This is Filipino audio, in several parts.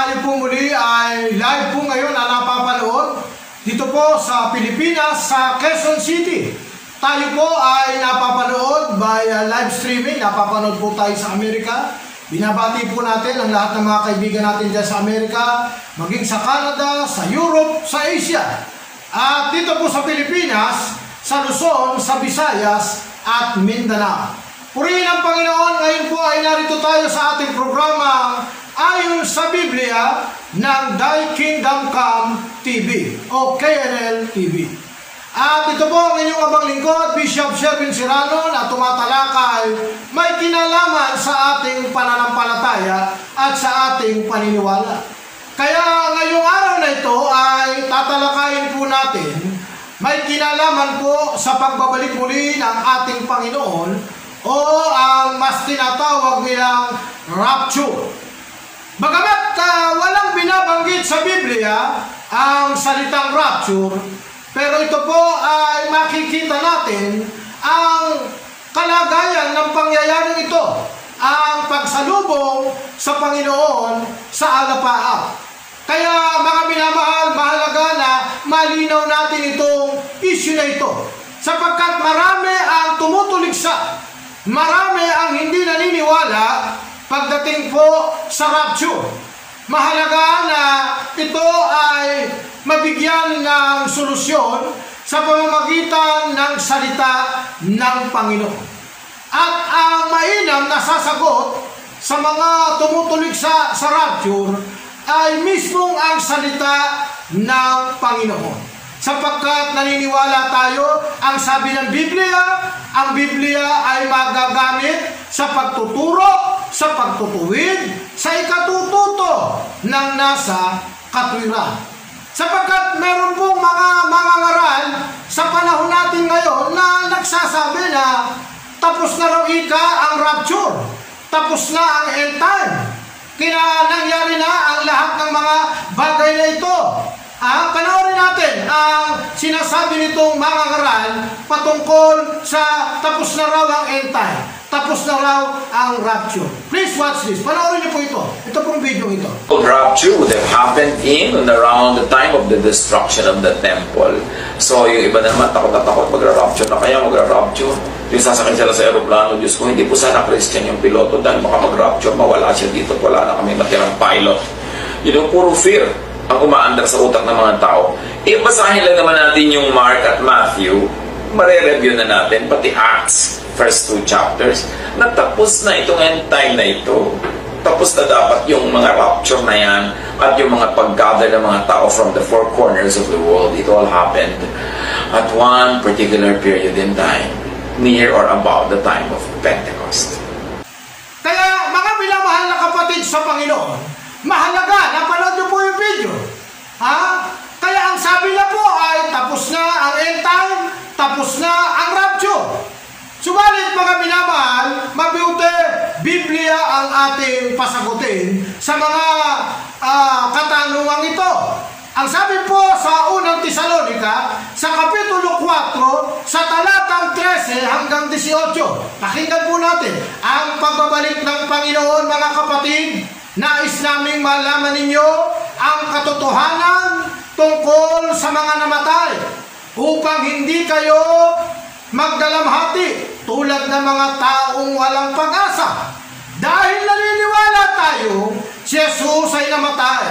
tayo po muli ay live po ngayon na napapanood dito po sa Pilipinas, sa Quezon City. Tayo po ay napapanood by live streaming. Napapanood po tayo sa Amerika. Binabati po natin ang lahat ng mga kaibigan natin dyan sa Amerika, maging sa Canada, sa Europe, sa Asia. At dito po sa Pilipinas, sa Luzon, sa Visayas at Mindanao. Purihin ang Panginoon. Ngayon po ay narito tayo sa ating programa ayon sa Biblia ng Thy Kingdom Come TV o KNL TV. At ito po ang inyong abang lingkod, Bishop Sherwin Serrano, na tumatalakay may kinalaman sa ating pananampalataya at sa ating paniniwala. Kaya ngayong araw na ito ay tatalakayin po natin may kinalaman po sa pagbabalik muli ng ating Panginoon o ang mas tinatawag nilang rapture. Bagamat walang binabanggit sa Biblia ang salitang rapture, pero ito po ay makikita natin ang kalagayan ng pangyayaring ito, ang pagsalubong sa Panginoon sa alapaap. Kaya mga minamahal, mahalaga na malinaw natin itong issue na ito, sapagkat marami ang tumutuligsa, marami ang hindi naniniwala pagdating po sa rapture. Mahalaga na ito ay mabigyan ng solusyon sa pamamagitan ng salita ng Panginoon. At ang mainam na sasagot sa mga tumutuligsa sa rapture ay mismong ang salita ng Panginoon. Sapagkat naniniwala tayo, ang sabi ng Biblia, ang Biblia ay magagamit sa pagtuturo, sa pagtutuwid, sa ikatututo ng nasa katwiran. Sapagkat meron pong mga mangangaral sa panahon natin ngayon na nagsasabi na tapos na raw ang rapture, tapos na ang end time, nangyari na ang lahat ng mga bagay na ito. Panoorin natin ang sinasabi nitong mangangaral patungkol sa tapos na raw ang end time, tapos na raw ang rapture. Please watch this. Panoorin niyo po ito. Ito pong video ito. Rapture would have happened in and around the time of the destruction of the temple. So yung iba naman takot na takot, magra-rapture na kaya, magra-rapture. Yung sasakay sila sa aeroplano, Diyos ko, hindi po sana Christian yung piloto dahil baka mag-rapture, mawala siya dito at wala na kami matirang pilot. Yun yung puro fear ang umaandar sa utak ng mga tao. Basahin lang naman natin yung Mark at Matthew, mare-review na natin, pati Acts, first 2 chapters, natapos na itong end time na ito. Tapos na dapat yung mga rapture na yan at yung mga pag-gather ng mga tao from the four corners of the world. It all happened at one particular period in time, near or about the time of Pentecost. Kaya mga minamahal na kapatid sa Panginoon, mahalaga na panood niyo po yung video. Kaya ang sabi na po ay tapos na ang end time, tapos na ang rapture. Subalit mga minamahal, mabuti, Biblia ang ating pasagutin sa mga katanungang ito. Ang sabi po sa unang Tesalonica, sa Kapitulo 4, sa talatang 13 hanggang 18. Pakinggan po natin ang pagbabalik ng Panginoon, mga kapatid. Nais naming malaman ninyo ang katotohanan tungkol sa mga namatay, upang hindi kayo magdalamhati tulad ng mga taong walang pag-asa. Dahil naniniwala tayo, si Jesus ay namatay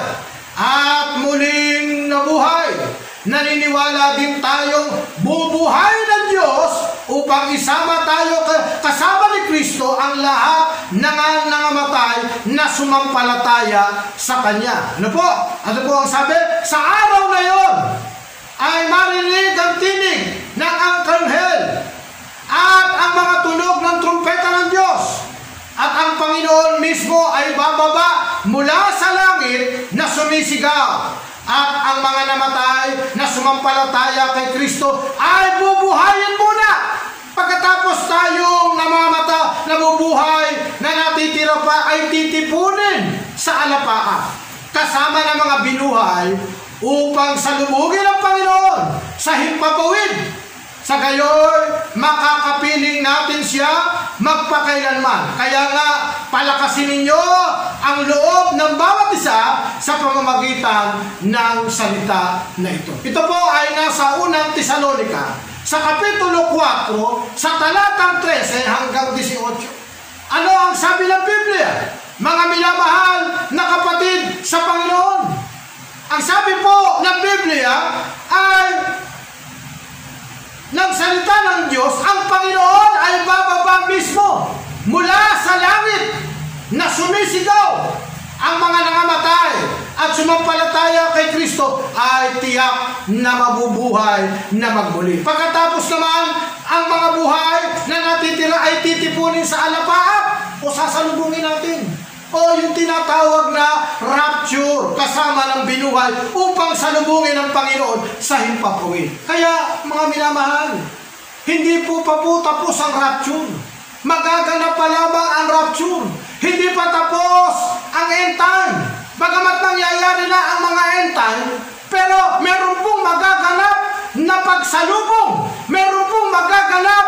at muling nabuhay. Naniniwala din tayong bubuhay ng Diyos upang isama tayo kasama ni Kristo ang lahat ng nangamatay na sumampalataya sa Kanya. Ano po? Ano po ang sabi? Sa araw na yon ay marinig ang tinig ng anghel at ang mga tunog ng trumpeta ng Diyos. At ang Panginoon mismo ay bababa mula sa langit na sumisigaw. At ang mga namatay na sumampalataya kay Kristo ay bubuhayin muna. Pagkatapos tayong nabubuhay, na natitira pa ay titipunin sa alapaap, kasama ng mga binuhay, upang salubugin ang Panginoon sa himpapawid Sa gayoy, makakapiling natin siya magpakailanman. Kaya nga, palakasin ninyo ang loob ng bawat isa sa pamamagitan ng salita na ito. Ito po ay nasa unang Tesalonica, sa Kapitulo 4, sa talatang 13 hanggang 18. Ano ang sabi ng Biblia? Mga minamahal na kapatid sa Panginoon. Ang sabi po ng Biblia ay nagsalita ng Diyos, ang Panginoon ay bababa mismo mula sa langit na sumisigaw. Ang mga nangamatay at sumampalataya kay Kristo ay tiyak na mabubuhay na magmuli. Pagkatapos naman, ang mga buhay na natitira ay titipunin sa alapaap o sasalubungin natin. O yung tinatawag na rapture, kasama ng binuhay upang salubungin ng Panginoon sa himpapawid. Kaya, mga minamahal, hindi po pa po tapos ang rapture. Magaganap pa lamang ang rapture. Hindi pa tapos ang end time. Bagamat nangyayari na ang mga end time, pero meron pong magaganap na pagsalubong. Meron pong magaganap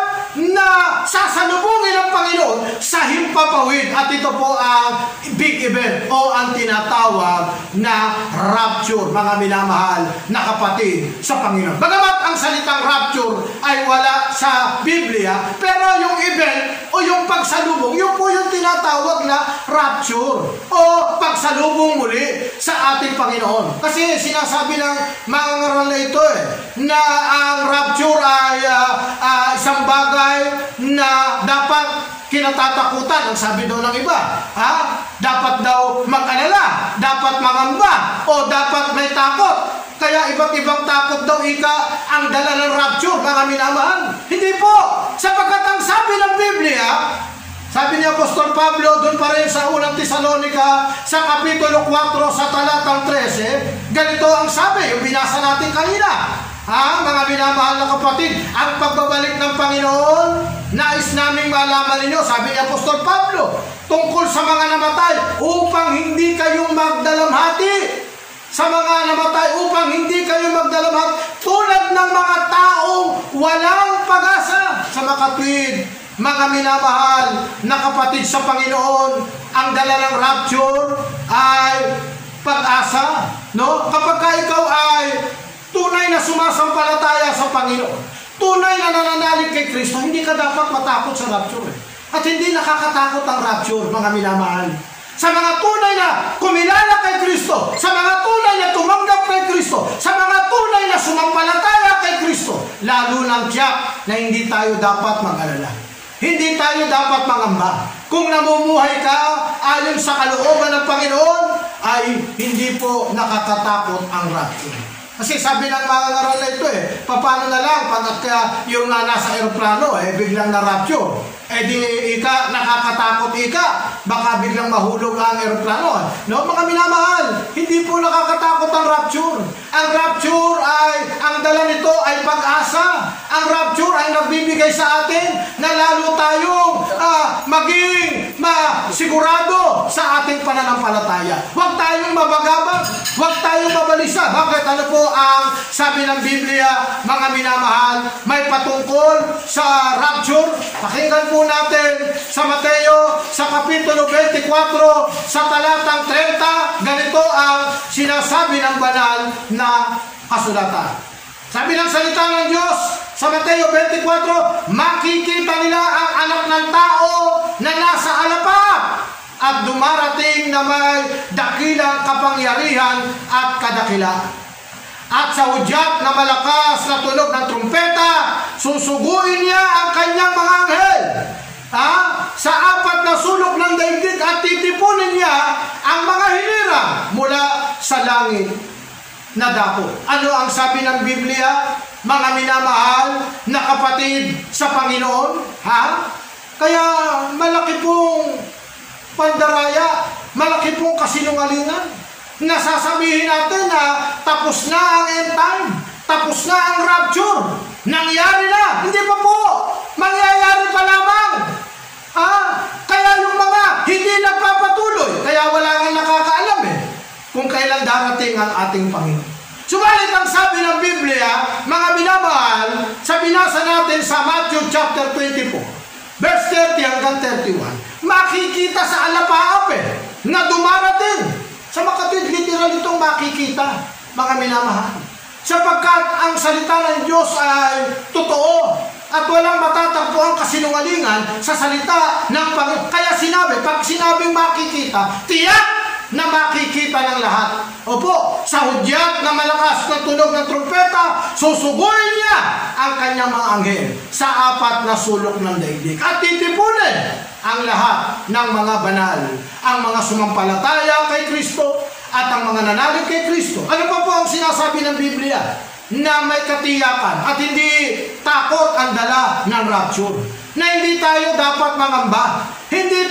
na sasalubungin ng Panginoon sa himpapawid. At ito po ang big event o ang tinatawag na rapture, mga minamahal na kapatid sa Panginoon. Bagamat ang salitang rapture ay wala sa Biblia, pero yung event o yung pagsalubong, yun po yung tinatawag na rapture o pagsalubong muli sa ating Panginoon. Kasi sinasabi ng mga ngaral na ito na ang rapture ay isang bagay na dapat kinatatakutan. Ang sabi daw ng iba, dapat daw mag-alala, dapat mangamba, o dapat may takot. Kaya iba't ibang takot daw ang dala ng rapture, mga minamahal. Hindi po, sapagkat ang sabi ng Biblia, sabi ni Apostol Pablo doon pa rin sa unang Tesalonica, sa Kapitulo 4, sa talatang 13, ganito ang sabi, yung binasa natin kanina. Mga minamahal na kapatid, ang pagbabalik ng Panginoon, nais naming malaman ninyo, sabi ni Apostol Pablo, tungkol sa mga namatay, upang hindi kayong magdalamhati. Sa mga namatay, upang hindi kayo magdalamhati, tulad ng mga taong walang pag-asa. Sa makatwid, mga minamahal na kapatid sa Panginoon, ang dala ng rapture ay pag-asa. No? Kapag ikaw ay tunay na sumasampalataya sa Panginoon, tunay na nananalig kay Kristo, hindi ka dapat matakot sa rapture. At hindi nakakatakot ang rapture, mga minamahal. Sa mga tunay na kumilala kay Kristo, sa mga tunay na tumanggap kay Kristo, sa mga tunay na sumampalataya kay Kristo, lalo nang tiyak na hindi tayo dapat mag-alala. Hindi tayo dapat mangamba. Kung namumuhay ka ayon sa kalooban ng Panginoon, ay hindi po nakakatakot ang rapture. Kasi sabi ng mga ngaral na ito paano na lang pag yung nasa aeroplano biglang na-rapture. Di nakakatakot baka biglang mahulog ang aeroplano. No, mga minamahal, hindi po nakakatakot ang rapture. Ang rapture ay, ang dala nito ay pag-asa. Ang rapture ay nagbibigay sa atin na lalo tayong maging sigurado sa ating pananampalataya. Huwag tayong mabagabag, huwag tayong mabalisa. Bakit? Ano po ang sabi ng Biblia, mga minamahal, may patungkol sa rapture? Pakinggan po natin sa Mateo, sa Kapitulo 24, sa talatang 30, ganito ang sinasabi ng banal na kasulatan. Sabi ng salita ng Diyos sa Mateo 24, makikita nila ang anak ng tao na nasa alapap at dumarating na may dakilang kapangyarihan at kadakilaan. At sa hudyat na malakas na tunog ng trumpeta, susuguin niya ang kanyang mga anghel sa apat na sulok ng daigdig at titipunin niya ang mga hinira mula sa langit na dako. Ano ang sabi ng Biblia, mga minamahal na kapatid sa Panginoon? Kaya malaki pong pandaraya, malaki pong kasinungalingan. Nasasabihin natin na tapos na ang end time, tapos na ang rapture, nangyari na. Hindi pa po, mangyayari pa lamang. Kaya yung mga hindi nagpapatuloy, kaya wala nga nakakaalam kung kailan darating ang ating Panginoon. Subalit ang sabi ng Biblia, mga minamahal, sa binasa natin sa Matthew chapter 24, verse 30 hanggang 31, makikita sa alapaap na dumarating. Sa makatid, literal itong makikita, mga minamahal. Sapagkat ang salita ng Diyos ay totoo at walang matatagpo ang kasinungalingan sa salita ng Panginoon. Kaya sinabi, pag sinabing makikita, tiyak na makikita ng lahat. Opo, sa hudyat na malakas na tunog ng trumpeta, susugurin niya ang kanyang mga anghel sa 4 na sulok ng daigdig at titipunin ang lahat ng mga banal, ang mga sumampalataya kay Kristo at ang mga nanalig kay Kristo. Ano pa po ang sinasabi ng Biblia? Na may katiyakan at hindi takot ang dala ng rapture. Na hindi tayo dapat mangamba. Hindi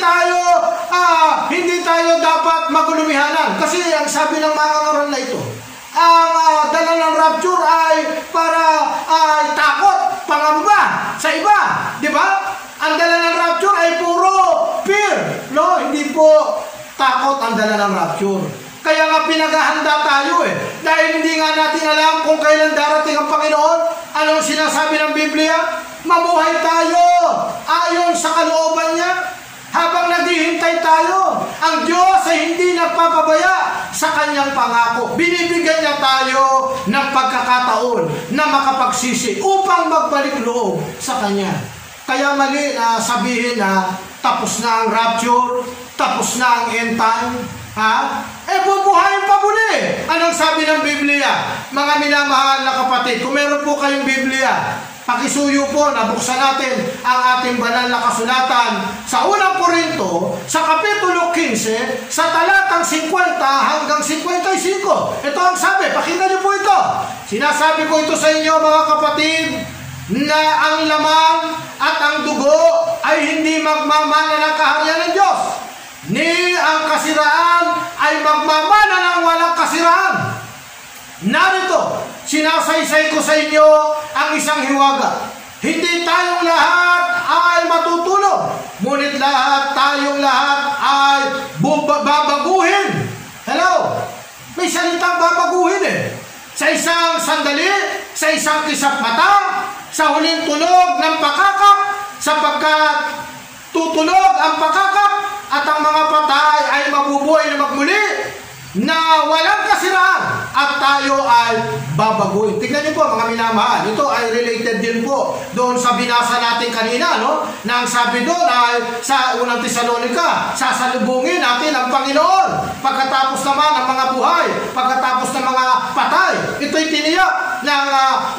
tayo dapat magulumihanan. Kasi ang sabi ng mga ngaral na ito, ang dala ng rapture ay para takot, pangamba sa iba. Di ba? Ang dala ng rapture ay puro fear. No? Hindi po takot ang dala ng rapture. Kaya nga pinaghahanda tayo dahil hindi nga natin alam kung kailan darating ang Panginoon. Anong sinasabi ng Biblia? Mamuhay tayo ayon sa kalooban niya. Habang naghihintay tayo, ang Diyos ay hindi nagpapabaya sa kanyang pangako. Binibigyan niya tayo ng pagkakataon na makapagsisi upang magbalik loob sa kanya. Kaya mali na sabihin na tapos na ang rapture, tapos na ang end time. Bubuhayin pa muli. Anong sabi ng Biblia? Mga minamahal na kapatid, kung meron po kayong Biblia, pakisuyo po, nabuksan natin ang ating banal na kasulatan sa unang Korinto, sa kapitulo 15, sa talatang 50 hanggang 55. Ito ang sabi, pakinggan niyo po ito. Sinasabi ko ito sa inyo, mga kapatid, na ang laman at ang dugo ay hindi magmamana ng kaharian ng Diyos, ni ang kasiraan ay magmamana ng walang kasiraan. Narito, sinasaysay ko sa inyo ang isang hiwaga. Hindi tayong lahat ay matutulog, ngunit tayong lahat ay babaguhin. Hello? May salitang babaguhin Sa isang sandali, sa isang kisap mata, sa huling tunog ng pakakak, sapagkat tutulog ang pakakak at ang mga patay ay mabubuhay na magmuli na walang kasiraan at tayo ay babaguhin. Tignan niyo po mga minamahal, ito ay related din po doon sa binasa natin kanina, no? Na ang sabi doon ay sa unang Tesalonica, sasalubungin natin ang Panginoon pagkatapos naman ng mga buhay, pagkatapos ng mga patay. Ito'y tiniyak ng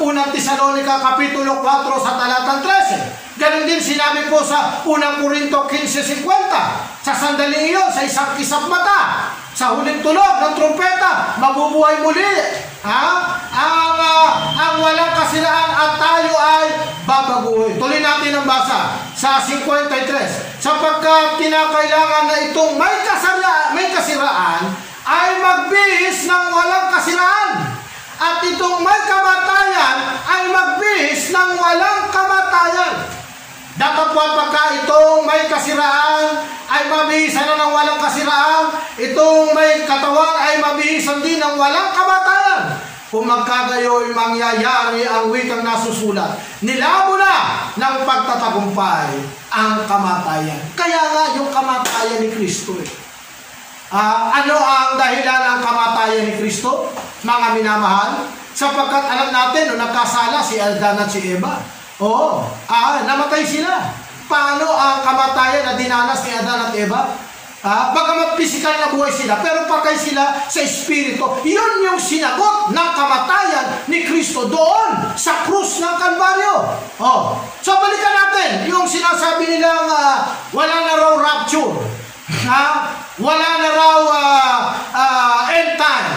unang Tesalonica kapitulo 4 sa talatang 13. Ganon din sinabi po sa unang Korinto 15:50. Sa sandaling iyon, sa isang kisap mata, sa huling tunog ng trumpeta, mabubuhay muli ang walang kasiraan at tayo ay babaguhin. Tuloy natin ang basa sa 53. Sapagkat kinakailangan na itong may kasiraan ay magbihis ng walang kasiraan, at itong may kamatayan ay magbihis ng walang kamatayan. Datapwat pagka itong may kasiraan ay mabihisan na ng walang kasiraan, itong may katawan ay mabihisan din ng walang kamatayan. Kung magkagayoy mangyayari ang wikang nasusulat, nilabo na ng pagtatagumpay ang kamatayan. Kaya nga yung kamatayan ni Kristo ano ang dahilan ng kamatayan ni Kristo, mga minamahal? Sapagkat alam natin, nung nagkasala si Adan at si Eva, namatay sila. Paano ang kamatayan na dinanas ni Adan at Eva? Bagamat physical na buhay sila, pero patay sila sa espiritu. Yun yung sinagot ng kamatayan ni Kristo doon sa krus ng Kalbaryo. So balikan natin yung sinasabi nilang wala na raw rapture, wala na raw end time.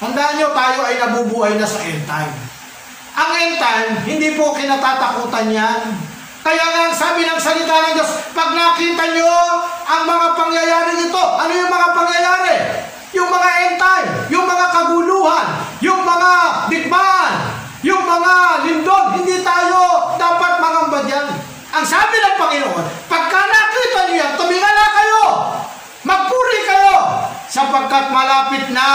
Tandaan nyo, tayo ay nabubuhay na sa end time. Ang end time, hindi po kinatatakutan yan. Kaya nga sabi ng salita ng Diyos, pag nakita nyo ang mga pangyayari nito, ano yung mga pangyayari? Yung mga end time, yung mga kaguluhan, yung mga digmaan, yung mga lindol, hindi tayo dapat mangamba dyan. Ang sabi ng Panginoon, pagka nakita nyo yan, tumingala kayo, magpuri kayo, sapagkat sapagkat malapit na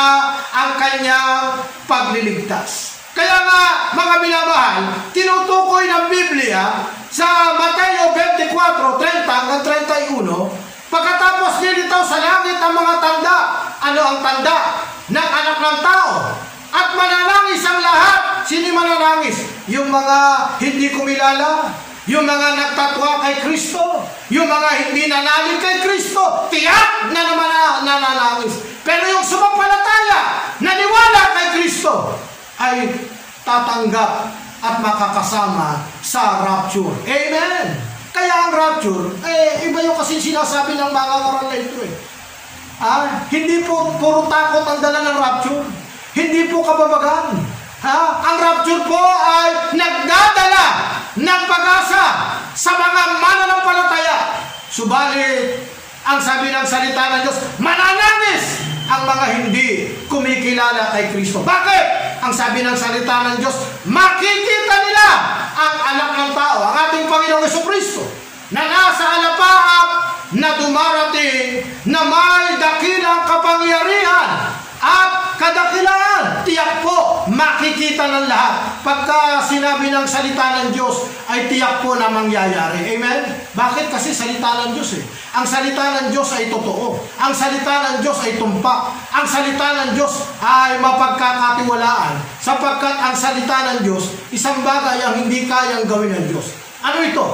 ang kanyang pagliligtas. Kaya nga, mga minamahal, tinutukoy ng Biblia sa Mateo 24:30 hanggang 31, pagkatapos nilitaw sa langit ang mga tanda. Ano ang tanda? Ng anak ng tao. At mananangis ang lahat. Sino mananangis? Yung mga hindi kumilala, yung mga nagtatwa kay Kristo, yung mga hindi nanalig kay Kristo, tiyak na naman nananangis. Pero yung sumampalataya, naniwala kay Kristo, ay tatanggap at makakasama sa rapture. Amen! Kaya ang rapture, iba yung kasi sinasabi ng mga ngaral na ito hindi po puro takot ang dala ng rapture. Hindi po kababagan. Ang rapture po ay nagdadala ng pag-asa sa mga mananampalataya. Subalit, ang sabi ng salita ng Diyos, mananangis ang mga hindi kumikilala kay Kristo. Bakit? Ang sabi ng salita ng Diyos, makikita nila ang anak ng tao, ang ating Panginoong Jesucristo, na nasa alapaap na dumarating na may dakilang kapangyarihan at kadakilaan. Tiyak po, makikita ng lahat. Pagka sinabi ng salita ng Diyos, ay tiyak po na mangyayari. Amen? Bakit? Kasi salita ng Diyos Ang salita ng Diyos ay totoo. Ang salita ng Diyos ay tumpak. Ang salita ng Diyos ay mapagkakatiwalaan. Sapagkat ang salita ng Diyos, isang bagay ang hindi kayang gawin ng Diyos. Ano ito?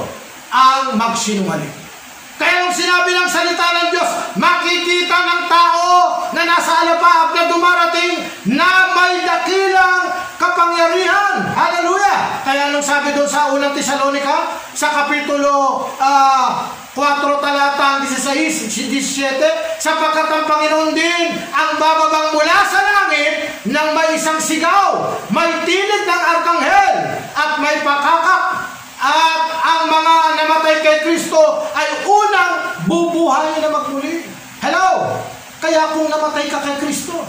Ang magsinungaling. Kaya nung sinabi ng salita ng Diyos, makikita ng tao na nasa alapaap na dumarating na may dakilang kapangyarihan. Hallelujah! Kaya nung sabi doon sa unang Tesalonica, sa kapitulo 4 talatang 16-17, sapagkat ang Panginoon din ang bababang mula sa langit ng may isang sigaw, may tinig ng arkanghel, at may pakakap. At ang mga namatay kay Kristo ay unang bubuhay na magmuli. Hello? Kaya kung namatay ka kay Kristo,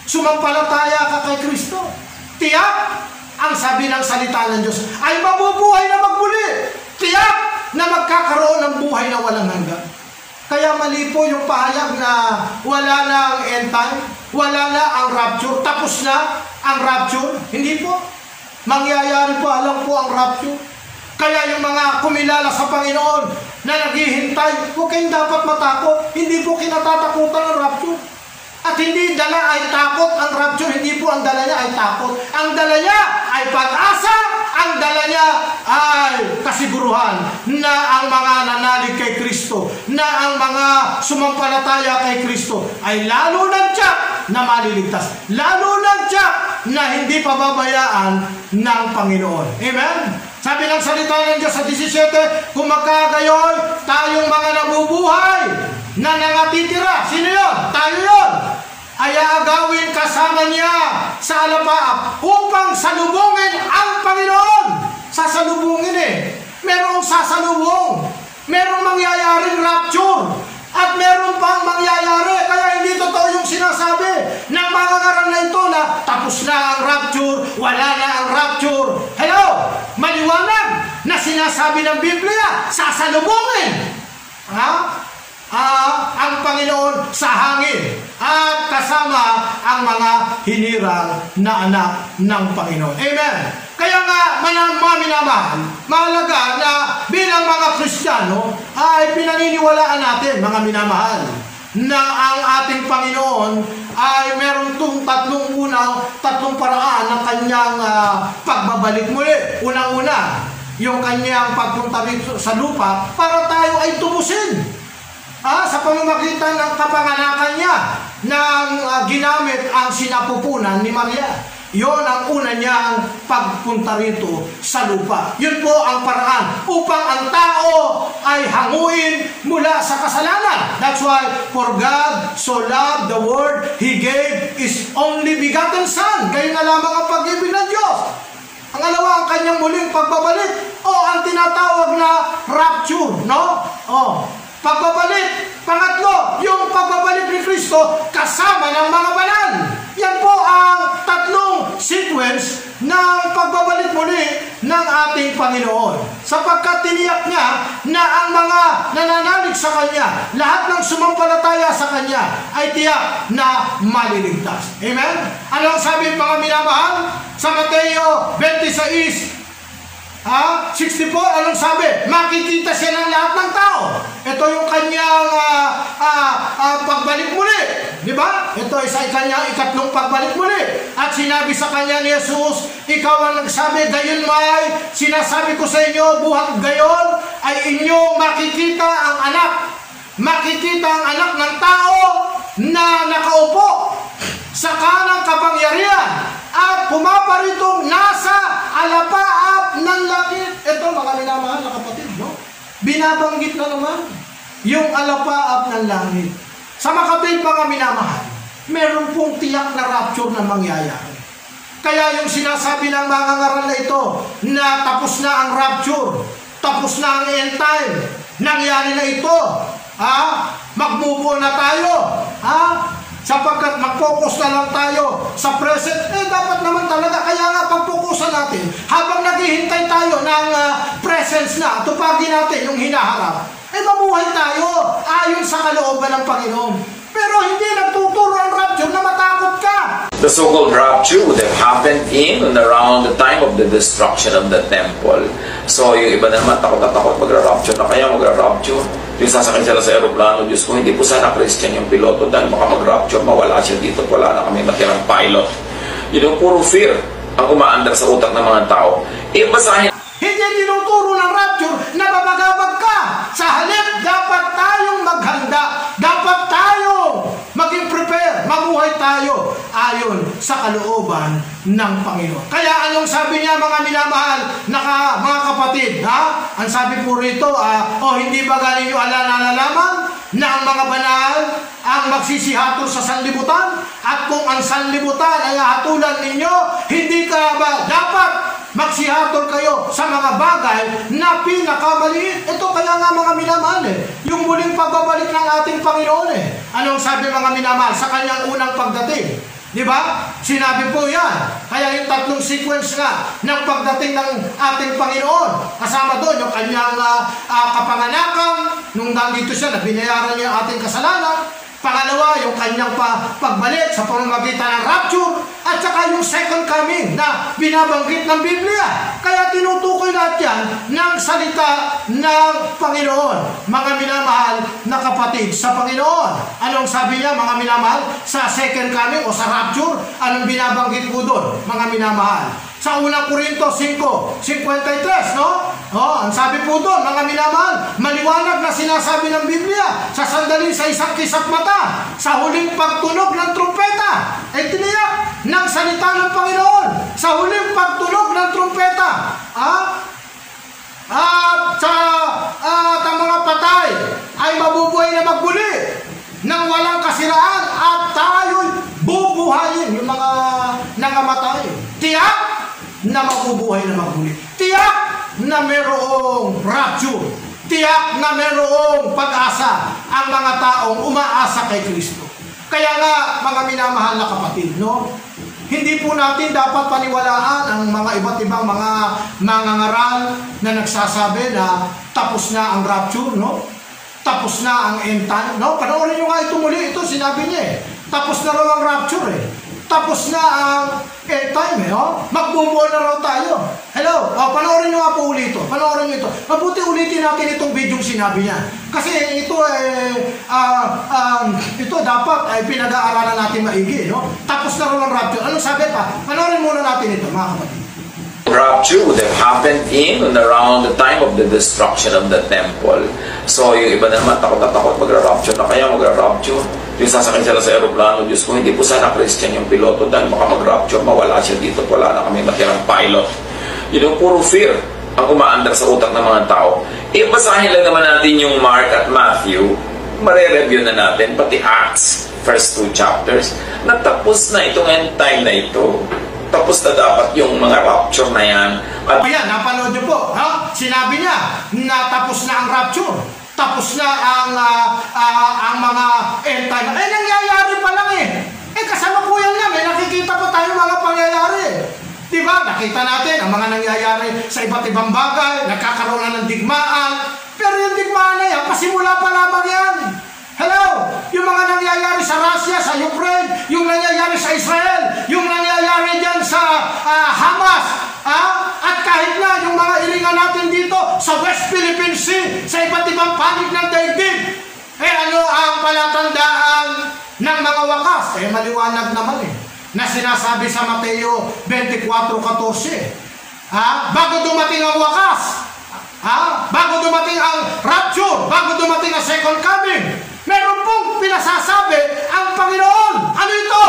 sumampalataya ka kay Kristo, tiyak, ang sabi ng salita ng Diyos, ay mabubuhay na magmuli. Tiyak na magkakaroon ng buhay na walang hanggan. Kaya mali po yung pahayag na wala na ang end time, wala na ang rapture, tapos na ang rapture. Hindi po. Mangyayari po, alam po ang rapture. Kaya yung mga kumilala sa Panginoon na naghihintay, huwag kayong dapat matakot. Hindi po kinatatakutan ang rapture. At hindi dala ay takot ang rapture, hindi po ang dala niya ay takot. Ang dala niya ay pag-asa, ang dala niya ay kasiguruhan na ang mga nanalig kay Kristo, na ang mga sumampalataya kay Kristo ay lalo nagtiyak na maliligtas, lalo nagtiyak na hindi pababayaan ng Panginoon. Amen? Sabi ng salita ng Diyos sa 17, kung magkagayon, tayong mga nabubuhay na nangatitira. Sino yun? Tayo yun. Ay aagawin kasama niya sa alapaap upang salubungin ang Panginoon. Sasalubungin Merong sasalubong. Merong mangyayaring rapture. At meron pang mangyayari. Kaya hindi totoo yung sinasabi ng mga ngaral na ito na tapos na ang rapture, wala na ang rapture. Hello? Maliwanag na sinasabi ng Biblia, sasalubungin ang Panginoon sa hangin at kasama ang mga hinirang na anak ng Panginoon. Amen. Kaya nga, mga minamahal, mahalaga na bilang mga Kristiyano ay pinaniniwalaan natin, mga minamahal, na ang ating Panginoon ay meron itong tatlong paraan ng kanyang pagbabalik muli. Unang-una, yung kanyang pagpunta rito sa lupa para tayo ay tumusin. Sa pamamagitan ng kapanganakan niya nang ginamit ang sinapupunan ni Maria. Yon ang una niyang pagpunta rito sa lupa. Yun po ang paraan upang ang tao ay hanguin mula sa kasalanan. That's why, for God so loved the world, He gave His only begotten Son. Gayun na lamang ang pag-ibig ng Diyos. Ang alawa, ang kanyang muling pagbabalik. Ang tinatawag na rapture, no? Pagbabalik. Pangatlo, yung pagbabalik ni Kristo kasama ng mga banal. Yan po ang tatlong sequence ng pagbabalik muli ng ng ating Panginoon. Sapagkat tiniyak niya na ang mga nananalig sa Kanya, lahat ng sumampalataya sa Kanya, ay tiyak na maliligtas. Amen? Ano ang sabi mga minamahal? Sa Mateo 26, 64, anong sabi? Makikita siya ng lahat ng tao. Ito yung kanyang pagbalik muli. Di ba? Ito ay sa kanyang ikatlong pagbalik muli. At sinabi sa kanya ni Jesus, ikaw ang nagsabi, gayon may sinasabi ko sa inyo, buhat gayon ay inyong makikita ang anak. Makikita ang anak ng tao na nakaupo sa kanang kapangyarihan at pumaparitong nasa alapaap ng langit. Ito mga minamahal na kapatid, no? Binabanggit na naman yung alapaap ng langit. Sa makapit mga minamahal, meron pong tiyak na rapture na mangyayari. Kaya yung sinasabi ng mga ngaral na ito na tapos na ang rapture, tapos na ang end time, nangyari na ito, magmubo na tayo, sapagkat mag-focus na lang tayo sa present, dapat naman talaga, kaya nga pag-focusan natin, habang naghihintay tayo ng presence na, tupagin natin yung hinaharap, mabuhay tayo ayon sa kalooban ng Panginoon. Pero hindi nagtuturo ang rapture na matakot ka. The so-called rapture would have happened in and around the time of the destruction of the temple. So yung iba naman, takot na takot, magra-rapture na kaya, magra-rapture. Yung sasakay sila sa aeroplano, Diyos ko, hindi po sana Christian yung piloto dahil baka mag-rapture, mawala siya dito, wala na kami matirang pilot. Yun yung puro fear ang umaandar sa utak ng mga tao. Basahin. Hindi tinuturo ng rapture na babagabag ka. Sa halip, dapat tayong maghanda. Dapat tayong maging prepare. Mabuhay tayo ayon sa kalooban ng Panginoon. Kaya anong sabi niya mga minamahal mga kapatid? Ang sabi po rito, hindi ba galing nyo nalalaman na ang mga banal ang magsisihatol sa sanlibutan? At kung ang sanlibutan ay hatulan ninyo, hindi ka ba dapat magsihatol kayo sa mga bagay na pinakamaliit? Ito kaya nga mga minamahal yung muling pagbabalik ng ating Panginoon Anong sabi mga minamahal sa kanyang unang pagdating? Di ba? Sinabi po yan. Kaya yung tatlong sequence nga ng pagdating ng ating Panginoon. Kasama doon yung kanyang kapanganakan, nung nandito siya, nabinayaran niya ang ating kasalanan. Pangalawa, yung kanyang pagbalik sa pamamagitan ng rapture, at saka yung second coming na binabanggit ng Biblia. Kaya tinutukoy lahat yan ng salita ng Panginoon. Mga minamahal na kapatid sa Panginoon. Anong sabi niya mga minamahal sa second coming o sa rapture? Anong binabanggit po doon mga minamahal? Sa unang Korinto 5:53, no? Ang sabi po doon, mga minamahal, maliwanag na sinasabi ng Biblia, sa sandali sa isang kisap mata, sa huling pagtunog ng trumpeta, ay tiniyak ng salita ng Panginoon, sa huling pagtunog ng trumpeta, at ang mga patay ay mabubuhay na magbuli nang walang kasiraan, at tayo'y bubuhayin, yung mga nangamatay. Tiyak na mabubuhay na magbuli. Tiyak na mayroong rapture. Tiyak na mayroong pag-asa ang mga taong umaasa kay Kristo. Kaya nga, mga minamahal na kapatid, no? Hindi po natin dapat paniwalaan ang mga iba't ibang mga ngaral na nagsasabi na tapos na ang rapture, no? Tapos na ang end time, no? Panoorin nyo nga ito muli. Ito, sinabi niya tapos na raw ang rapture Tapos na ang end time Magbubuo na raw tayo. Hello? Panoorin nyo nga po ulit ito. Panoorin nyo ito. Mabuti ulitin natin itong video sinabi niya. Kasi ito ito dapat ay pinag-aaralan natin maigi, no? Tapos na raw ang rapture. Anong sabi pa? Panoorin muna natin ito, mga kapatid. Rapture would have happened in and around the time of the destruction of the temple. So yung iba naman, takot na takot, magra-rapture na kaya, magra-rapture. Yung sasakay sila sa aeroplano, Diyos ko, hindi po sana Christian yung piloto dahil baka mag-rapture, mawala siya dito, wala na kami matirang pilot. Yun yung puro fear ang umaandar sa utak ng mga tao. Basahin lang naman natin yung Mark at Matthew, mare-review na natin, pati Acts, first 2 chapters, natapos na itong end time na ito. Tapos na dapat yung mga rapture na yan. At ayan, napanood nyo po. Sinabi niya na tapos na ang rapture. Tapos na ang mga end time. Nangyayari pa lang kasama po yan nga. May nakikita pa tayo mga pangyayari. Diba? nakita natin ang mga nangyayari sa iba't ibang bagay, nagkakaroon na ng digmaan. Pero yung digmaan na yan, pasimula pa lamang yan. Hello? Yung mga nangyayari sa Russia, sa Ukraine, yung nangyayari sa Israel, yung nangyayari dyan sa Hamas, at kahit na yung mga ilingan natin dito sa West Philippine Sea, sa iba't ibang panig ng daigdig, ano ang palatandaan ng mga wakas? Maliwanag naman na sinasabi sa Mateo 24:14. Bago dumating ang wakas, bago dumating ang rapture, bago dumating ang second coming, meron pong pinasasabi ang Panginoon. Ano ito?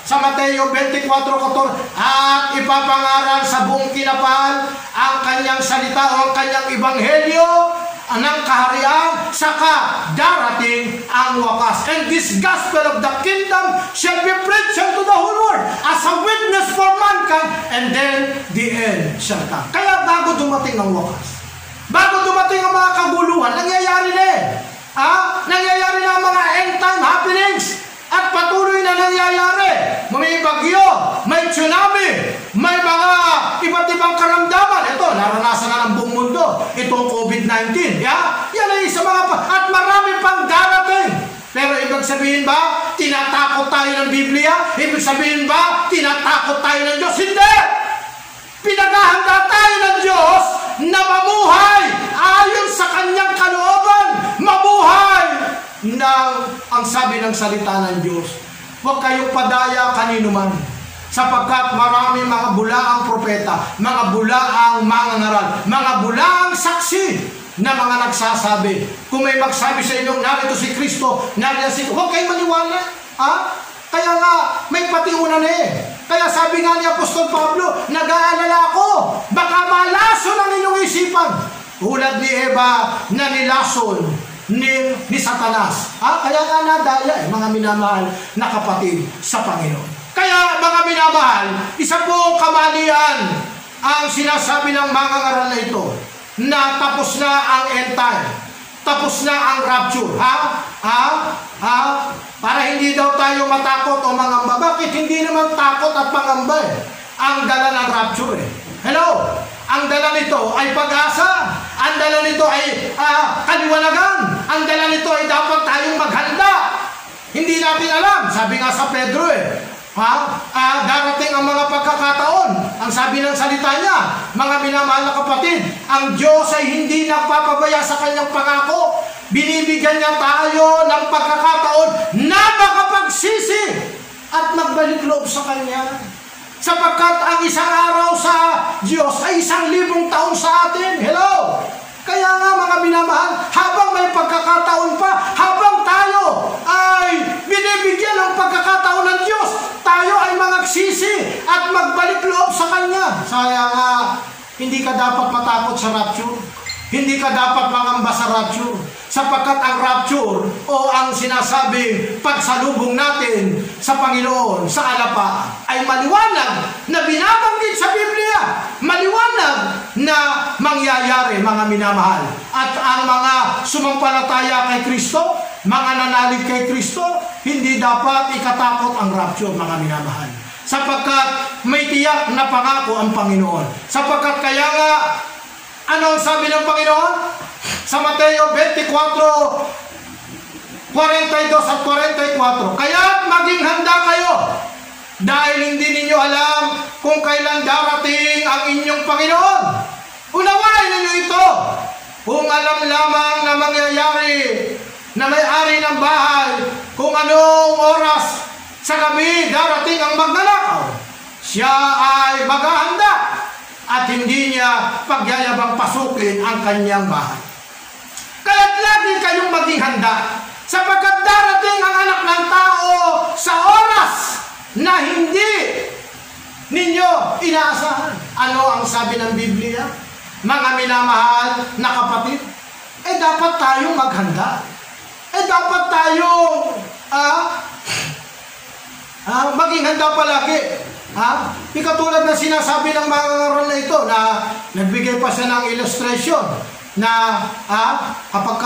Sa Mateo 24:14, at ipapangaral sa buong kinapal ang kanyang salita o ang kanyang ebanghelyo ng kaharian, saka darating ang wakas. And this gospel of the kingdom shall be preached unto the whole world as a witness for mankind, and then the end shall come. Kaya bago dumating ang wakas, bago dumating ang mga kaguluhan, nangyayari na nangyayari na ang mga end time happenings, at patuloy na nangyayari. May bagyo, may tsunami, may mga iba't ibang karamdaman. Ito, naranasan na ng buong mundo, itong COVID-19. Yan ay isa mga at marami pang darating. Pero ibig sabihin ba, tinatakot tayo ng Biblia? Ibig sabihin ba, tinatakot tayo ng Diyos? Hindi! Pinaghahanda tayo ng Diyos na mamuhay ayon sa kanyang kalooban, mamuhay ng ang sabi ng salita ng Diyos. Huwag kayong padaya kanino man, sapagkat marami mga bulaang propeta, mga bulaang mangangaral, mga bulaang saksi na mga nagsasabi. Kung may magsabi sa inyo, narito si Kristo, narito si Kristo, huwag kayong maniwala. Kaya nga, may patiunan Kaya sabi nga ni Apostol Pablo, nag-aalala ako, baka malason ang inyong isipan. Tulad ni Eva na nilason ni Satanas. Kaya nga nadaya mga minamahal na kapatid sa Panginoon. Kaya mga minamahal, isa pong kamalian ang sinasabi ng mga ngaral na ito, na tapos na ang end time, tapos na ang rapture. Para hindi daw tayo matakot o mangamba. Bakit hindi naman takot at pangamba ang dala ng rapture Hello? Ang dala nito ay pag-asa. Ang dala nito ay kaliwanagan. Ang dala nito ay dapat tayong maghanda. Hindi natin alam. Sabi nga sa Pedro darating ang mga pagkakataon. Ang sabi ng salita niya, mga minamahal na kapatid, ang Diyos ay hindi nagpapabaya sa kanyang pangako. Binibigyan niya tayo ng pagkakataon na makapagsisi at magbalik loob sa Kanya. Sapagkat ang isang araw sa Diyos ay 1,000 taon sa atin. Hello? Kaya nga mga minamahal, habang may pagkakataon pa, habang tayo ay binibigyan ng pagkakataon ng Diyos, tayo ay magsisi at magbalik loob sa Kanya. Kaya nga, hindi ka dapat matakot sa rapture. Hindi ka dapat mangamba sa rapture. Sapagkat ang rapture o ang sinasabing pagsalubong natin sa Panginoon sa kalapaan ay maliwanag na binabanggit sa Biblia. Maliwanag na mangyayari, mga minamahal. At ang mga sumampalataya kay Kristo, mga nanalig kay Kristo, hindi dapat ikatakot ang rapture, mga minamahal. Sapagkat may tiyak na pangako ang Panginoon. Sapagkat kaya nga, ano ang sabi ng Panginoon? Sa Mateo 24:42 at 44, kaya't maging handa kayo, dahil hindi ninyo alam kung kailan darating ang inyong Panginoon. Unawain ninyo ito. Kung alam lamang na mangyayari na may-ari ng bahay, kung anong oras sa gabi darating ang magnanakaw, siya ay maghahanda at hindi niya pagyayabang pasukin ang kanyang bahay. Kaya't lagi kayong maging handa, sapagkat darating ang anak ng tao sa oras na hindi ninyo inaasahan. Ano ang sabi ng Biblia? Mga minamahal na kapatid, dapat tayong maghanda. Dapat tayong maging handa palagi. Ikatulad na sinasabi ng mga ngaral na ito na nagbigay pa siya ng illustration na kapag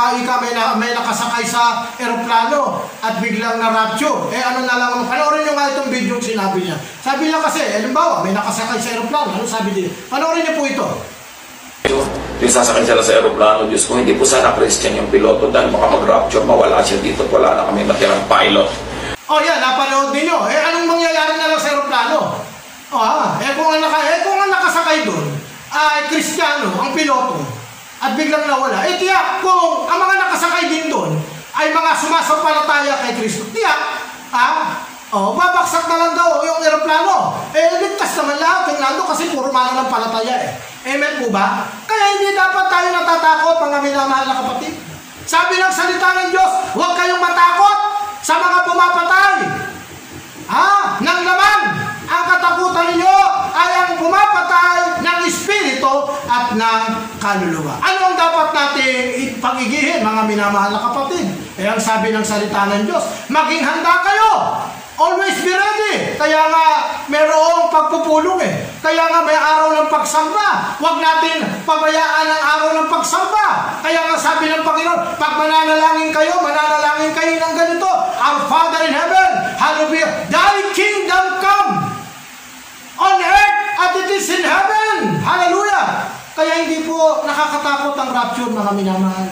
may nakasakay sa eroplano at biglang na-rapture, ano na lang, panoorin nyo nga itong video yung sinabi niya. Sabi niya kasi, halimbawa, may nakasakay sa eroplano, ano sabi niya? Panoorin niyo po ito. Yung sasakay sila sa aeroplano, Diyos ko, hindi po sana Christian yung piloto dahil baka mag-rapture, mawala siya dito, wala na kami natirang pilot. Yan, napanood ninyo. Anong mangyayari na lang sa aeroplano? Kung ang nakasakay doon ay Kristiyano, ang piloto, at biglang nawala, tiyak, kung ang mga nakasakay din doon ay mga sumasampalataya kay Kristo, tiyak, babaksak na lang daw yung aeroplano. Ligtas naman lahat yung nando kasi puro mananampalataya Amen po ba? Kaya hindi dapat tayo natatakot, mga minamahal na kapatid. Sabi ng salita ng Diyos, huwag kayong matakot sa mga pumapatay. Nang laman, ang katakutan ninyo ay ang pumapatay ng espiritu at ng kaluluwa. Ano ang dapat nating ipagigihin, mga minamahal na kapatid? Ang sabi ng salita ng Diyos, maging handa kayo. Always be ready. Kaya nga merong pagpupulong Kaya nga may araw ng pagsamba. Huwag natin pabayaan ang araw ng pagsamba. Kaya nga sabi ng Panginoon, pag mananalangin kayo ng ganito. Our Father in heaven, hallowed be thy kingdom come on earth as it is in heaven. Hallelujah. Kaya hindi po nakakatakot ang rapture, mga minamahal.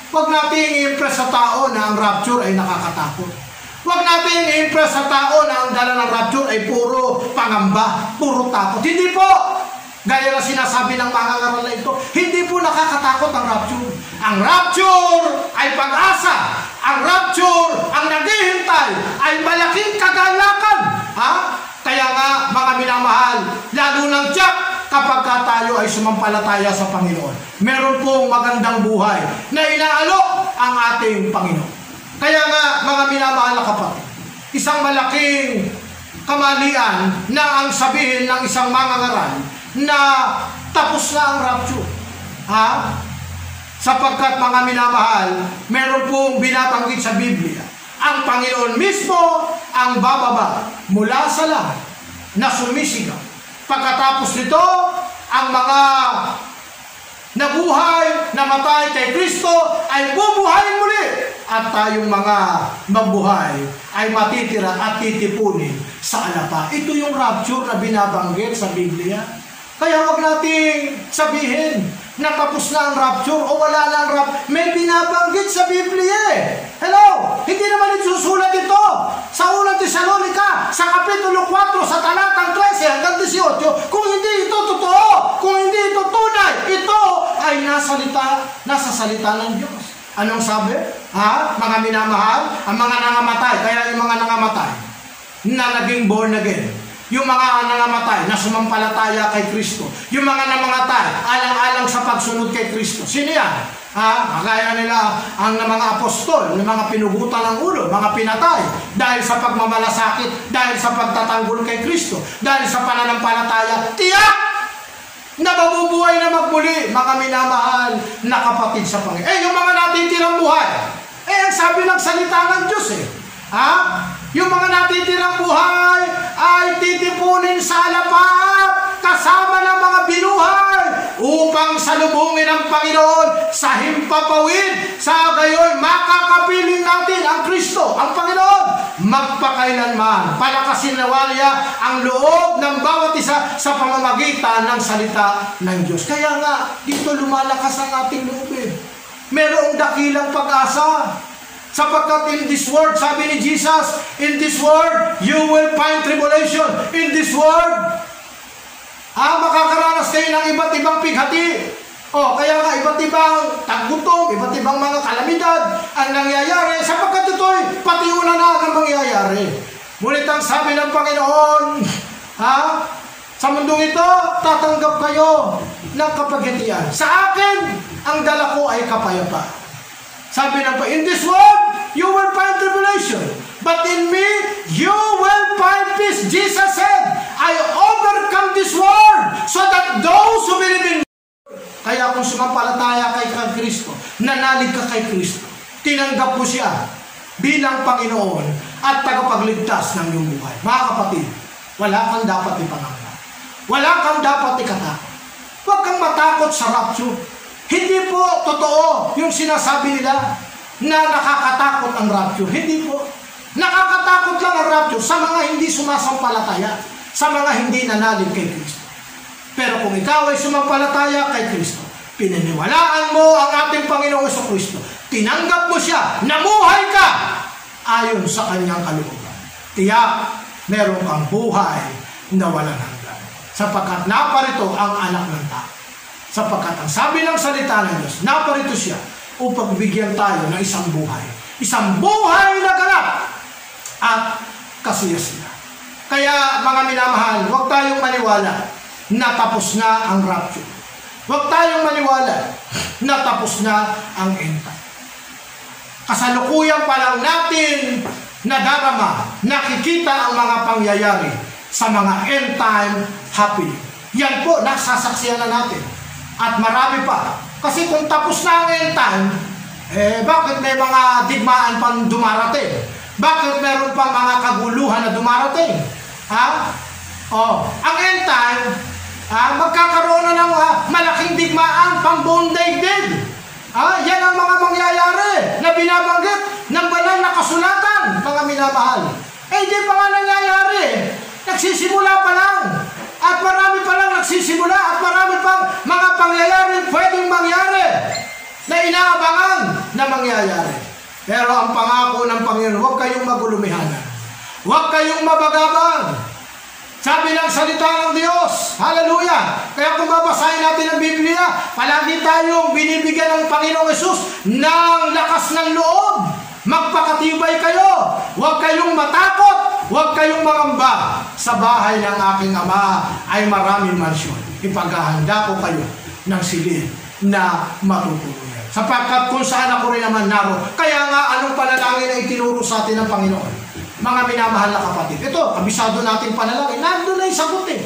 Huwag natin i-impress sa tao na ang rapture ay nakakatakot. Huwag natin i-impress sa tao na ang dala ng rapture ay puro pangamba, puro takot. Hindi po! Gaya na sinasabi ng mga ngaral na ito, hindi po nakakatakot ang rapture. Ang rapture ay pag-asa. Ang rapture, ang naghihintay, ay malaking kagalakan. Kaya nga, mga minamahal, lalo ng tiyak, kapag tayo ay sumampalataya sa Panginoon, meron pong magandang buhay na inaalok ang ating Panginoon. Kaya nga, mga minamahal na kapatid, isang malaking kamalian na ang sabihin ng isang mangangaral na tapos na ang rapture. Sapagkat, mga minamahal, meron pong binabanggit sa Biblia, ang Panginoon mismo ang bababa mula sa langit na sumisigaw. Pagkatapos nito, ang mga nabuhay, namatay kay Kristo ay bubuhayin muli. At tayong mga mabuhay ay matitira at titipunin sa alapa. Ito yung rapture na binabanggit sa Biblia. Kaya huwag nating sabihin na tapos na ang rapture o wala na ang rapture. May binabanggit sa Biblia Hello? Hindi naman isusulat ito sa unang Tesalonica, sa Kapitulo 4, sa talatang 13 hanggang 18. Kung hindi ito totoo, kung hindi ito tunay, ito ay nasa salita ng Diyos. Anong sabi? Mga minamahal, ang mga nangamatay, kaya yung mga nangamatay na naging born again, yung mga nangamatay na sumampalataya kay Kristo, yung mga nangamatay alang-alang sa pagsunod kay Kristo. Sino yan? Kaya nila ang mga apostol, ng mga pinugutan ng ulo, mga pinatay, dahil sa pagmamalasakit, dahil sa pagtatanggol kay Kristo, dahil sa pananampalataya, tiyak! Na mabubuhay na magmuli, mga minamahal na kapatid sa Panginoon. Yung mga natitirang buhay, ang sabi ng salita ng Diyos yung mga natitirang buhay ay titipunin sa alapap kasama ng mga binuhay upang salubungin ang Panginoon sa himpapawid. Sa gayon, makakapiling natin ang Kristo, ang Panginoon, magpakailanman. Palakasin nawalya ang loob ng bawat isa sa pamamagitan ng salita ng Diyos. Kaya nga, dito lumalakas ang ating loob Merong dakilang pag-asa. Sapagkat in this world, sabi ni Jesus, in this world, you will find tribulation. In this world, makakaranas kayo ng iba't ibang pighati. Kaya nga, iba't ibang taggutom, iba't ibang mga kalamidad ang nangyayari, sapagkat ito'y pati una na ang mangyayari. Ngunit ang sabi ng Panginoon, sa mundong ito, tatanggap kayo ng kapaghitian. Sa akin, ang dala ko ay kapayapaan. Sabi ng in this world, you will find tribulation. But in me, you will find peace. Jesus said, I overcome this world so that those who believe in me. Kaya kung sumampalataya kay Kristo, nanalig ka kay Kristo, tinanggap mo siya bilang Panginoon at tagapagligtas ng iyong buhay. Mga kapatid, wala kang dapat ipangamba. Wala kang dapat ikatakot. Huwag kang matakot sa rapture. Hindi po totoo yung sinasabi nila na nakakatakot ang rapture. Hindi po. Nakakatakot lang ang rapture sa mga hindi sumasampalataya, sa mga hindi nanalig kay Kristo. Pero kung ikaw ay sumampalataya kay Kristo, pinaniwalaan mo ang ating Panginoong Jesucristo, tinanggap mo siya, namuhay ka ayon sa kanyang kalooban, tiyak meron kang buhay na walang hanggan. Sapagkat naparito ang anak ng tao. Sapagkat ang sabi ng salita ng Diyos, naparito siya upang bigyan tayo ng isang buhay. Isang buhay na ganap at kasiyasiya. Kaya mga minamahal, huwag tayong maniwala na tapos na ang rapture. Huwag tayong maniwala na tapos na ang end time. Kasalukuyan pa lang natin nadarama, nakikita ang mga pangyayari sa mga end time happening. Yan po, nasasaksiyan na natin. At marami pa. Kasi kung tapos na ang end time, bakit may mga digmaan pang dumarating? Bakit meron pang mga kaguluhan na dumarating? Ang end time, magkakaroon na ng malaking digmaan pang buong daigdig. Yan ang mga mangyayari na binabanggit ng banal na kasulatan, mga minamahal. Hindi pa nga nangyayari. Nagsisimula pa lang. At marami pa lang nagsisimula at marami pang mga pangyayari pwedeng mangyari na inaabangan na mangyayari. Pero ang pangako ng Panginoon, huwag kayong magulumihanan. Huwag kayong mabagabang. Sabi ng salita ng Diyos, hallelujah. Kaya kung babasahin natin ang Biblia, palagi tayong binibigyan ng Panginoong Hesus ng lakas ng loob. Magpakatibay kayo. Huwag kayong matakot. Huwag kayong mangamba. Sa bahay ng aking Ama ay maraming mansyon. Ipaghahanda ko kayo ng silid na matutuluyan. Sapagkat kung saan ako rin naman naroon. Kaya nga, anong panalangin na itinuro sa atin ng Panginoon? Mga minamahal na kapatid. Ito, kabisado natin panalangin. Nandun na yung sagot eh.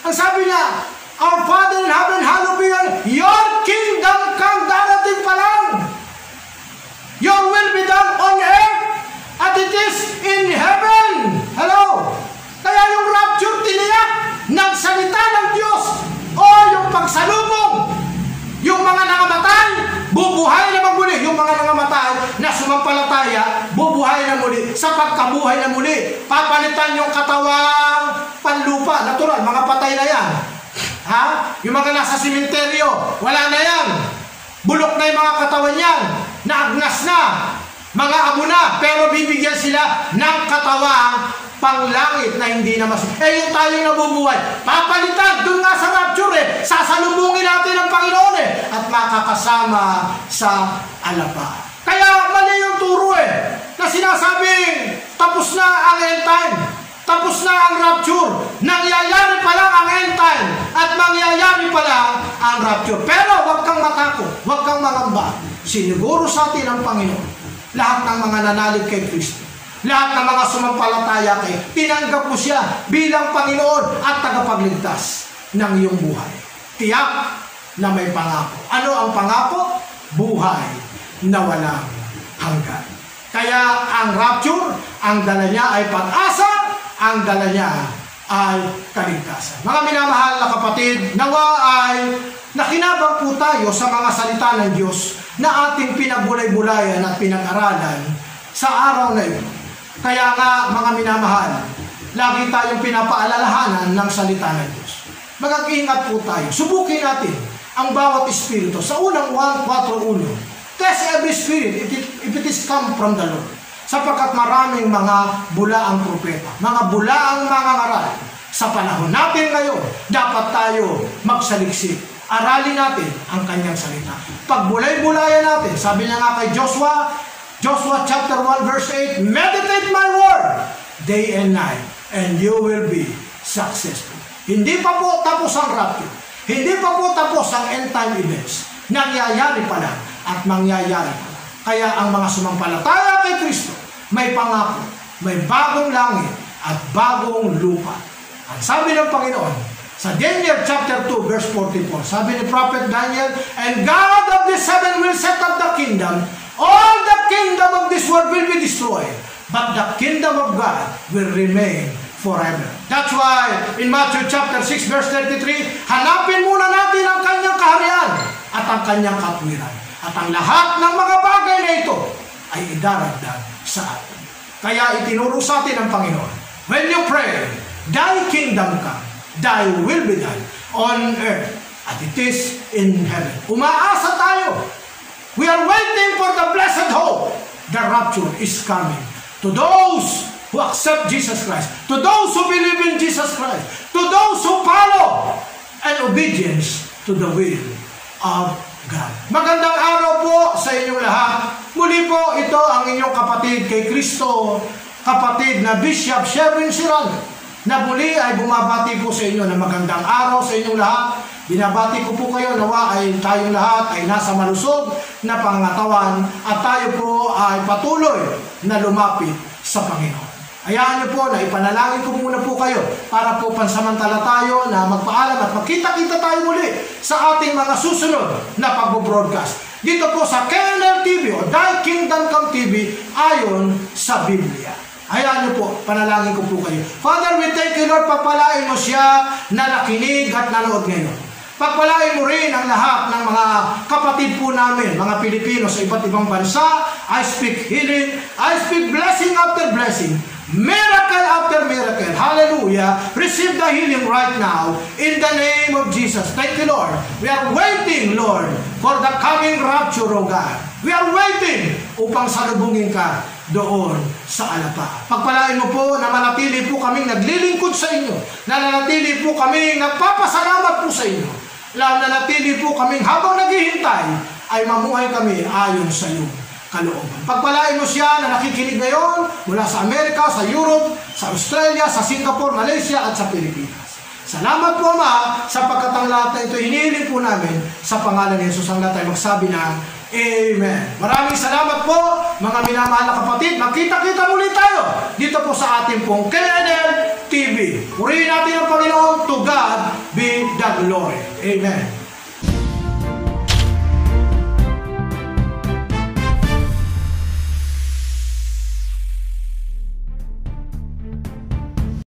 Ang sabi niya, Our Father in heaven, hallowed be your kingdom come, darating pa lang. Your will be done on earth as it is in heaven. Hello? Kaya yung rapture tiniyak ng salita ng Diyos o yung pagsalubong, yung mga nangamatay, bubuhay na magmuli. Yung mga nangamatay na sumampalataya, bubuhay na muli. Sa pagkabuhay na muli, papalitan yung katawang panlupa. Natural, mga patay na yan. Yung mga nasa simenteryo, wala na yan. Bulok na yung mga katawan yan. Naagnas na. Mga abo na. Pero bibigyan sila ng katawang panglangit na hindi na yung tayong nabubuhay. Papalitan. Doon nga sa rapture sasalubungin natin ang Panginoon at makakasama sa alapa. Kaya mali yung turo na sinasabing tapos na ang end time. Tapos na ang rapture. Nangyayari pa lang ang end time. At mangyayari pa lang ang rapture. Pero huwag kang matakot. Huwag kang mangamba. Siniguro sa atin ang Panginoon. Lahat ng mga nanalig kay Kristo. Lahat ng mga sumampalataya kay, tinanggap mo siya bilang Panginoon at tagapagligtas ng iyong buhay. Tiyak na may pangako. Ano ang pangako? Buhay na walang hanggan. Kaya ang rapture, ang dala niya ay pag-asa, ang dala niya ay kaligtasan. Mga minamahal na kapatid, nawa ay nakinabang po tayo sa mga salita ng Diyos na ating pinagbulay-bulayan at pinag-aralan sa araw na ito. Kaya nga, mga minamahal, lagi tayong pinapaalalahanan ng salita ng Diyos. Mag-ingat po tayo. Subukin natin ang bawat espiritu. Sa unang 1:4:1, test every spirit if it is come from the Lord. Sapagkat maraming mga bulaang propeta, mga bulaang mga ngaral. Sa panahon natin ngayon, dapat tayo magsaliksik. Aralin natin ang kanyang salita. Pagbulay-bulayan natin, sabi niya nga kay Joshua chapter 1 verse 8, meditate my word day and night, and you will be successful. Hindi pa po tapos ang rapture. Hindi pa po tapos ang end time events. Nangyayari pa lang at mangyayari pa lang. Kaya ang mga sumampalataya kay Kristo, may pangako, may bagong langit at bagong lupa. Ang sabi ng Panginoon, sa Daniel chapter 2 verse 44, sabi ni Prophet Daniel, and God of this heaven will set up the kingdom. All the kingdom of this world will be destroyed, but the kingdom of God will remain forever. That's why in Matthew chapter 6 verse 33, hanapin muna natin ang kanyang kaharian at ang kanyang katwiran. At ang lahat ng mga bagay na ito ay idaragdag sa atin. Kaya itinuro sa atin ng Panginoon, when you pray, thy kingdom come, thy will be done on earth as it is in heaven. Umaasa tayo. We are waiting for the blessed hope. The rapture is coming. To those who accept Jesus Christ, to those who believe in Jesus Christ, to those who follow and obedience to the will of God. Magandang araw po sa inyong lahat. Muli po ito ang inyong kapatid kay Kristo, kapatid na Bishop Sherwin Siran, na muli ay bumabati po sa inyo na magandang araw sa inyong lahat. Binabati ko po kayo nawa ay tayong lahat ay nasa malusog na pangatawan at tayo po ay patuloy na lumapit sa Panginoon. Hayaan niyo po na ipanalangin ko muna po kayo para po pansamantala tayo na magpaalam at magkita-kita tayo muli sa ating mga susunod na pagbo-broadcast. Dito po sa KNL TV o Thy Kingdom Come TV ayon sa Biblia. Hayaan niyo po, panalangin ko po kayo. Father, we thank you, Lord, pagpalain mo siya na nakinig at nanood ngayon. Pagpalain mo rin ang lahat ng mga kapatid po namin, mga Pilipino sa iba't ibang bansa. I speak healing, I speak blessing after blessing, miracle after miracle. Hallelujah. Receive the healing right now in the name of Jesus. Thank you, Lord. We are waiting, Lord, for the coming rapture, O God. We are waiting upang salubungin ka doon sa alapa. Pagpalain mo po na manatili po kaming naglilingkod sa inyo, na nanatili po kaming nagpapasalamat po sa inyo, nanatili po kaming habang naghihintay ay mamuhay kami ayon sa iyong kalooban. Pagpalain mo siya na nakikinig ngayon mula sa Amerika, sa Europe, sa Australia, sa Singapore, Malaysia at sa Pilipinas. Salamat po, Ama, sapagkat ang lahat na ito hinihiling po namin sa pangalan ni Jesus. Ang lahat ay magsabi na Amen. Maraming salamat po, mga minamahal na kapatid. Magkita-kita muli tayo dito po sa ating pong KNL TV. Purihin natin ang Panginoon. To God be the glory. Amen.